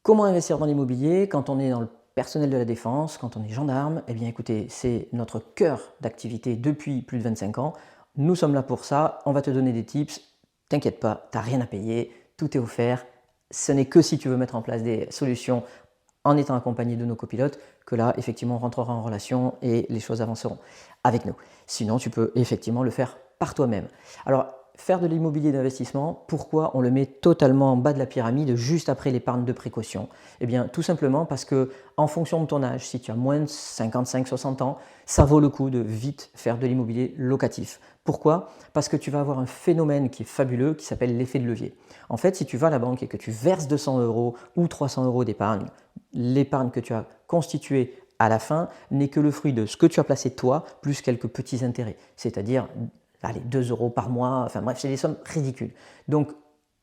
Comment investir dans l'immobilier quand on est dans le personnel de la défense, quand on est gendarme? Eh bien écoutez, c'est notre cœur d'activité depuis plus de 25 ans. Nous sommes là pour ça, on va te donner des tips. T'inquiète pas, tu n'as rien à payer, tout est offert. Ce n'est que si tu veux mettre en place des solutions en étant accompagné de nos copilotes que là, effectivement, on rentrera en relation et les choses avanceront avec nous. Sinon, tu peux effectivement le faire par toi-même. Alors, faire de l'immobilier d'investissement, pourquoi on le met totalement en bas de la pyramide, juste après l'épargne de précaution? Eh bien, tout simplement parce que, en fonction de ton âge, si tu as moins de 55-60 ans, ça vaut le coup de vite faire de l'immobilier locatif. Pourquoi? Parce que tu vas avoir un phénomène qui est fabuleux, qui s'appelle l'effet de levier. En fait, si tu vas à la banque et que tu verses 200 € ou 300 € d'épargne, l'épargne que tu as constituée à la fin n'est que le fruit de ce que tu as placé toi, plus quelques petits intérêts, c'est-à-dire allez, 2 € par mois, enfin bref, c'est des sommes ridicules. Donc,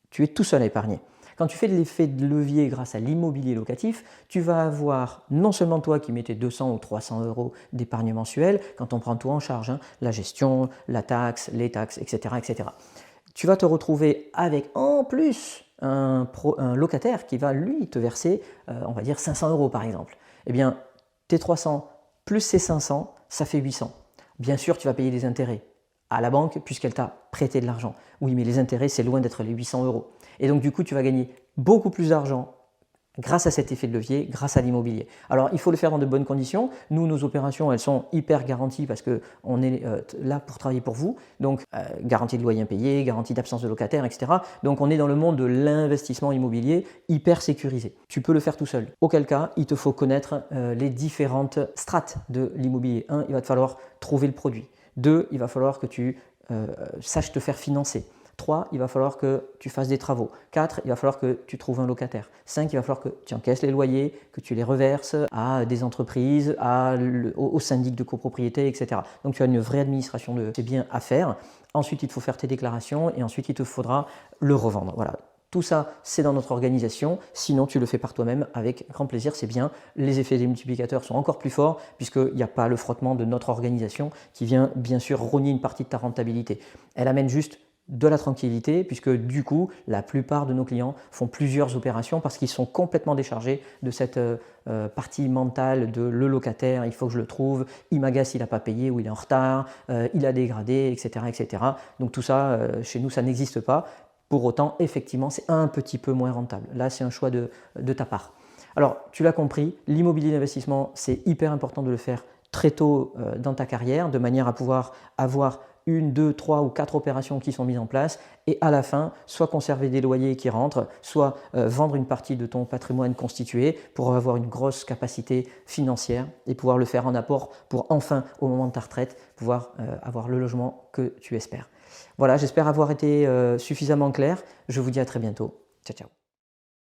tu es tout seul à épargner. Quand tu fais de l'effet de levier grâce à l'immobilier locatif, tu vas avoir non seulement toi qui mettais 200 ou 300 € d'épargne mensuelle, quand on prend tout en charge, hein, la gestion, la taxe, les taxes, etc., etc. Tu vas te retrouver avec en plus un locataire qui va lui te verser, on va dire 500 € par exemple. Eh bien, tes 300 plus ces 500, ça fait 800. Bien sûr, tu vas payer des intérêts à la banque puisqu'elle t'a prêté de l'argent. Oui, mais les intérêts, c'est loin d'être les 800 €. Et donc, du coup, tu vas gagner beaucoup plus d'argent grâce à cet effet de levier, grâce à l'immobilier. Alors, il faut le faire dans de bonnes conditions. Nous, nos opérations, elles sont hyper garanties parce qu'on est là pour travailler pour vous. Donc, garantie de loyer impayé, garantie d'absence de locataire, etc. Donc, on est dans le monde de l'investissement immobilier hyper sécurisé. Tu peux le faire tout seul. Auquel cas, il te faut connaître les différentes strates de l'immobilier. 1, il va te falloir trouver le produit. 2, il va falloir que tu saches te faire financer. 3, il va falloir que tu fasses des travaux. 4, il va falloir que tu trouves un locataire. 5, il va falloir que tu encaisses les loyers, que tu les reverses à des entreprises, au syndic de copropriété, etc. Donc tu as une vraie administration de ces biens à faire. Ensuite, il te faut faire tes déclarations et ensuite, il te faudra le revendre. Voilà. Tout ça, c'est dans notre organisation. Sinon, tu le fais par toi-même avec grand plaisir, c'est bien. Les effets des multiplicateurs sont encore plus forts puisqu'il n'y a pas le frottement de notre organisation qui vient bien sûr rogner une partie de ta rentabilité. Elle amène juste de la tranquillité puisque du coup, la plupart de nos clients font plusieurs opérations parce qu'ils sont complètement déchargés de cette partie mentale de le locataire, il faut que je le trouve, il m'agace, il n'a pas payé ou il est en retard, il a dégradé, etc. etc. Donc tout ça, chez nous, ça n'existe pas. Pour autant, effectivement, c'est un petit peu moins rentable. Là, c'est un choix de ta part. Alors, tu l'as compris, l'immobilier d'investissement, c'est hyper important de le faire très tôt dans ta carrière, de manière à pouvoir avoir 1, 2, 3 ou 4 opérations qui sont mises en place et à la fin, soit conserver des loyers qui rentrent, soit vendre une partie de ton patrimoine constitué pour avoir une grosse capacité financière et pouvoir le faire en apport pour enfin, au moment de ta retraite, pouvoir avoir le logement que tu espères. Voilà, j'espère avoir été suffisamment clair. Je vous dis à très bientôt. Ciao, ciao.